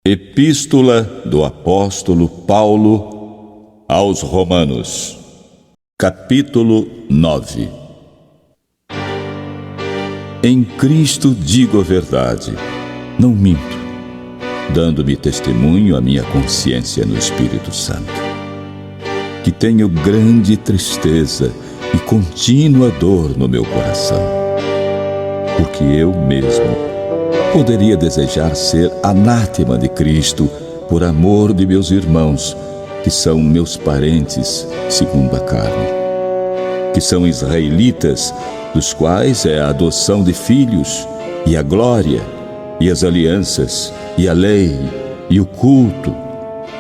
Epístola do Apóstolo Paulo aos Romanos, capítulo 9. Em Cristo digo a verdade, não minto, dando-me testemunho a minha consciência no Espírito Santo, que tenho grande tristeza e contínua dor no meu coração, porque eu mesmo poderia desejar ser anátema de Cristo por amor de meus irmãos, que são meus parentes segundo a carne, que são israelitas, dos quais é a adoção de filhos, e a glória, e as alianças, e a lei, e o culto,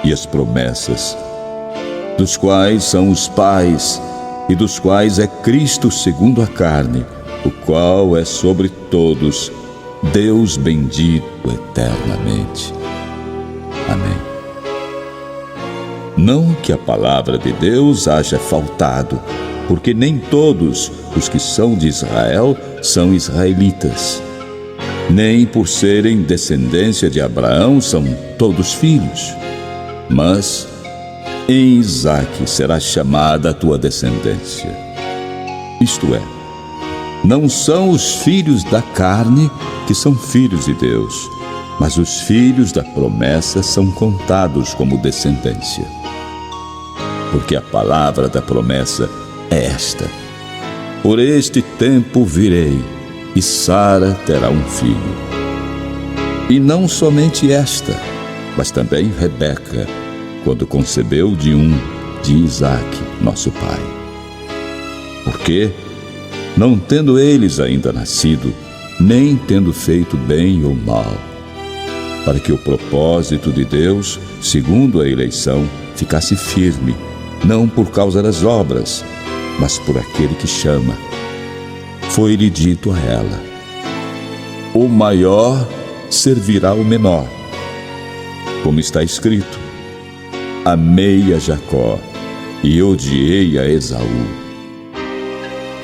e as promessas, dos quais são os pais, e dos quais é Cristo segundo a carne, o qual é sobre todos, Deus bendito eternamente. Amém. Não que a palavra de Deus haja faltado, porque nem todos os que são de Israel são israelitas, nem por serem descendência de Abraão são todos filhos, mas em Isaque será chamada a tua descendência. Isto é, não são os filhos da carne que são filhos de Deus, mas os filhos da promessa são contados como descendência. Porque a palavra da promessa é esta: por este tempo virei, e Sara terá um filho. E não somente esta, mas também Rebeca, quando concebeu de Isaque, nosso pai. Porque, não tendo eles ainda nascido, nem tendo feito bem ou mal, para que o propósito de Deus, segundo a eleição, ficasse firme, não por causa das obras, mas por aquele que chama. Foi-lhe dito a ela: o maior servirá o menor. Como está escrito: amei a Jacó e odiei a Esaú.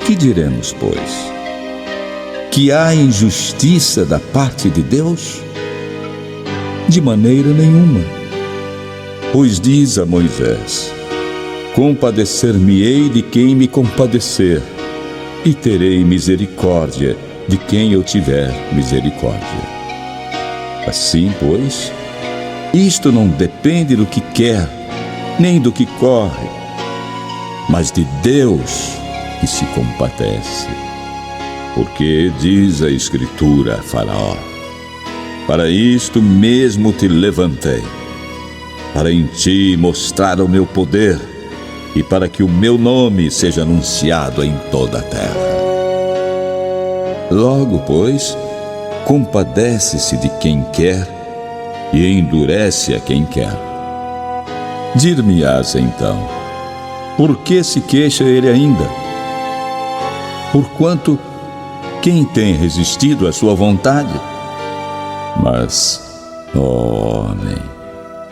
Que diremos, pois? Que há injustiça da parte de Deus? De maneira nenhuma. Pois diz a Moisés: compadecer-me-ei de quem me compadecer, e terei misericórdia de quem eu tiver misericórdia. Assim, pois, isto não depende do que quer, nem do que corre, mas de Deus que se compadece. Porque diz a Escritura a Faraó: para isto mesmo te levantei, para em ti mostrar o meu poder, e para que o meu nome seja anunciado em toda a terra. Logo, pois, compadece-se de quem quer e endurece a quem quer. Dir-me-ás então: por que se queixa ele ainda? Porquanto quem tem resistido à sua vontade? Mas, ó homem,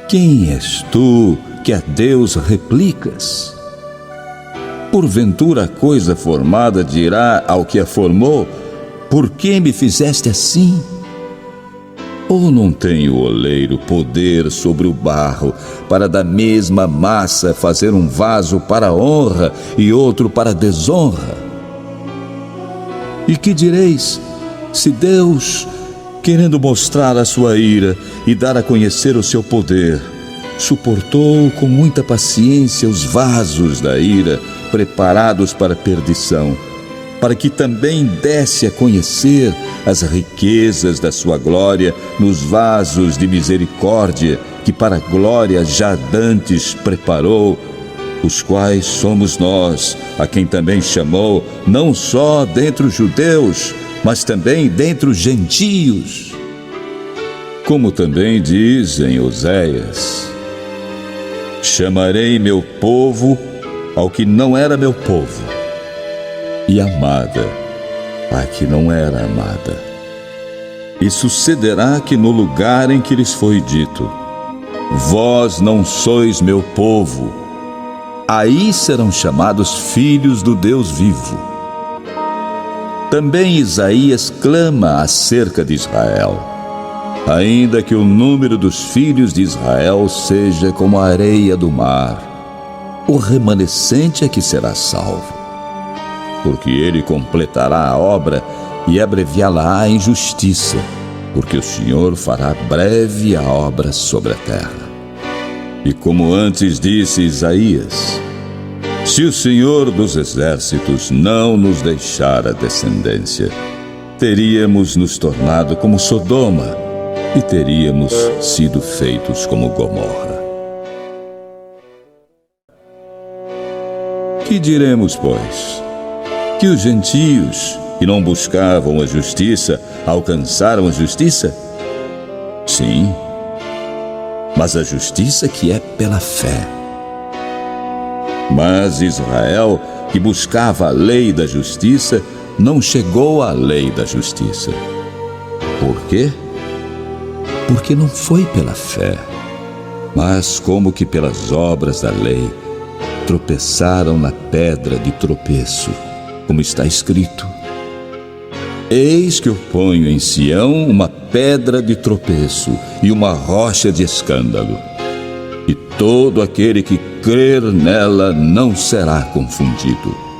quem és tu que a Deus replicas? Porventura a coisa formada dirá ao que a formou: por que me fizeste assim? Ou não tem o oleiro poder sobre o barro, para da mesma massa fazer um vaso para honra e outro para desonra? E que direis, se Deus, querendo mostrar a sua ira e dar a conhecer o seu poder, suportou com muita paciência os vasos da ira preparados para a perdição, para que também desse a conhecer as riquezas da sua glória nos vasos de misericórdia que para a glória já dantes preparou, os quais somos nós, a quem também chamou, não só dentre os judeus, mas também dentre os gentios. Como também diz em Oséias: chamarei meu povo ao que não era meu povo, e amada a que não era amada. E sucederá que no lugar em que lhes foi dito: vós não sois meu povo, aí serão chamados filhos do Deus vivo. Também Isaías clama acerca de Israel: ainda que o número dos filhos de Israel seja como a areia do mar, o remanescente é que será salvo. Porque ele completará a obra e abreviá-la em justiça, porque o Senhor fará breve a obra sobre a terra. E como antes disse Isaías, se o Senhor dos exércitos não nos deixar a descendência, teríamos nos tornado como Sodoma e teríamos sido feitos como Gomorra. Que diremos, pois? Que os gentios que não buscavam a justiça alcançaram a justiça? Sim, mas a justiça que é pela fé. Mas Israel, que buscava a lei da justiça, não chegou à lei da justiça. Por quê? Porque não foi pela fé, mas como que pelas obras da lei, tropeçaram na pedra de tropeço, como está escrito: eis que eu ponho em Sião uma pedra de tropeço e uma rocha de escândalo, e todo aquele que crer nela não será confundido.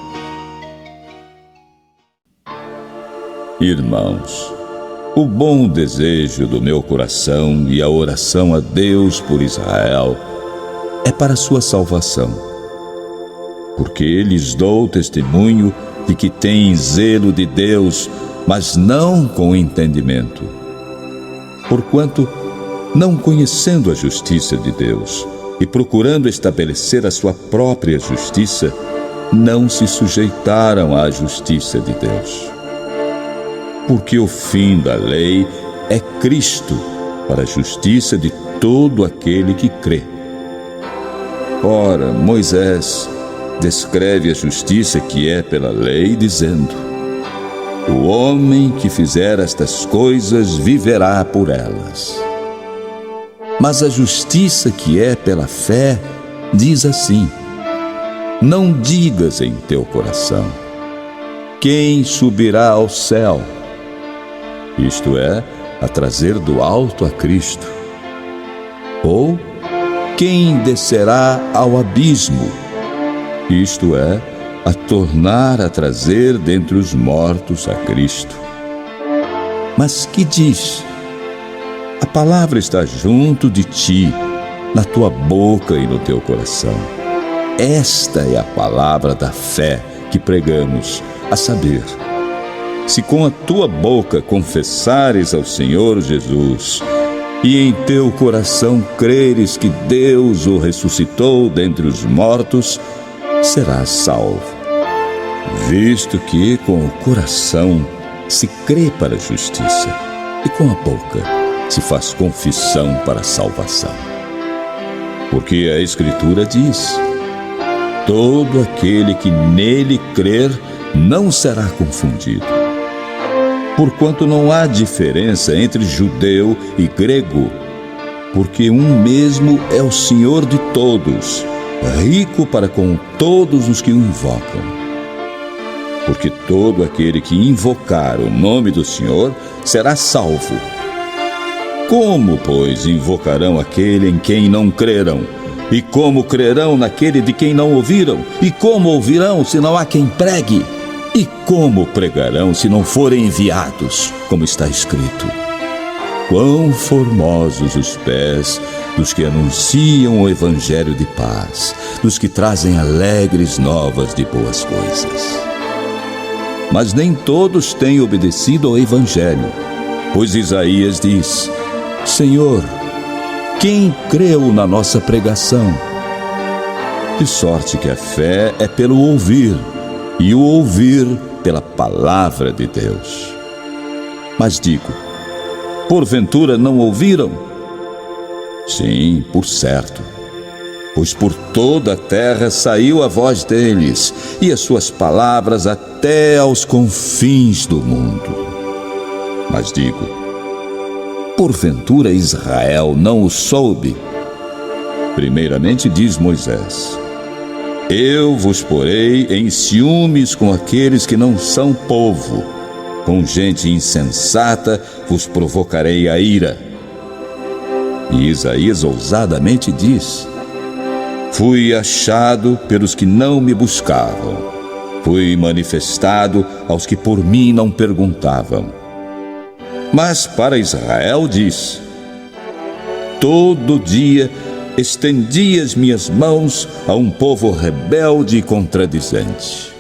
Irmãos, o bom desejo do meu coração e a oração a Deus por Israel é para sua salvação, porque lhes dou testemunho de que têm zelo de Deus, mas não com entendimento. Porquanto, não conhecendo a justiça de Deus e procurando estabelecer a sua própria justiça, não se sujeitaram à justiça de Deus. Porque o fim da lei é Cristo, para a justiça de todo aquele que crê. Ora, Moisés descreve a justiça que é pela lei, dizendo: o homem que fizer estas coisas viverá por elas. Mas a justiça que é pela fé diz assim: não digas em teu coração: quem subirá ao céu? Isto é, a trazer do alto a Cristo. Ou quem descerá ao abismo? Isto é, a tornar a trazer dentre os mortos a Cristo. Mas que diz? A palavra está junto de ti, na tua boca e no teu coração. Esta é a palavra da fé que pregamos, a saber, se com a tua boca confessares ao Senhor Jesus e em teu coração creres que Deus o ressuscitou dentre os mortos, serás salvo. Visto que com o coração se crê para a justiça e com a boca se faz confissão para a salvação. Porque a Escritura diz: todo aquele que nele crer não será confundido. Porquanto não há diferença entre judeu e grego, porque um mesmo é o Senhor de todos, rico para com todos os que o invocam. Porque todo aquele que invocar o nome do Senhor será salvo. Como, pois, invocarão aquele em quem não creram? E como crerão naquele de quem não ouviram? E como ouvirão se não há quem pregue? E como pregarão se não forem enviados? Como está escrito: quão formosos os pés dos que anunciam o evangelho de paz, dos que trazem alegres novas de boas coisas. Mas nem todos têm obedecido ao evangelho, pois Isaías diz: Senhor, quem creu na nossa pregação? De sorte que a fé é pelo ouvir, e o ouvir pela palavra de Deus. Mas digo, porventura não ouviram? Sim, por certo, pois por toda a terra saiu a voz deles, e as suas palavras até aos confins do mundo. Mas digo, porventura Israel não o soube? Primeiramente diz Moisés: eu vos porei em ciúmes com aqueles que não são povo, com gente insensata vos provocarei a ira. E Isaías ousadamente diz: fui achado pelos que não me buscavam, fui manifestado aos que por mim não perguntavam. Mas para Israel diz: todo dia estendi as minhas mãos a um povo rebelde e contradizente.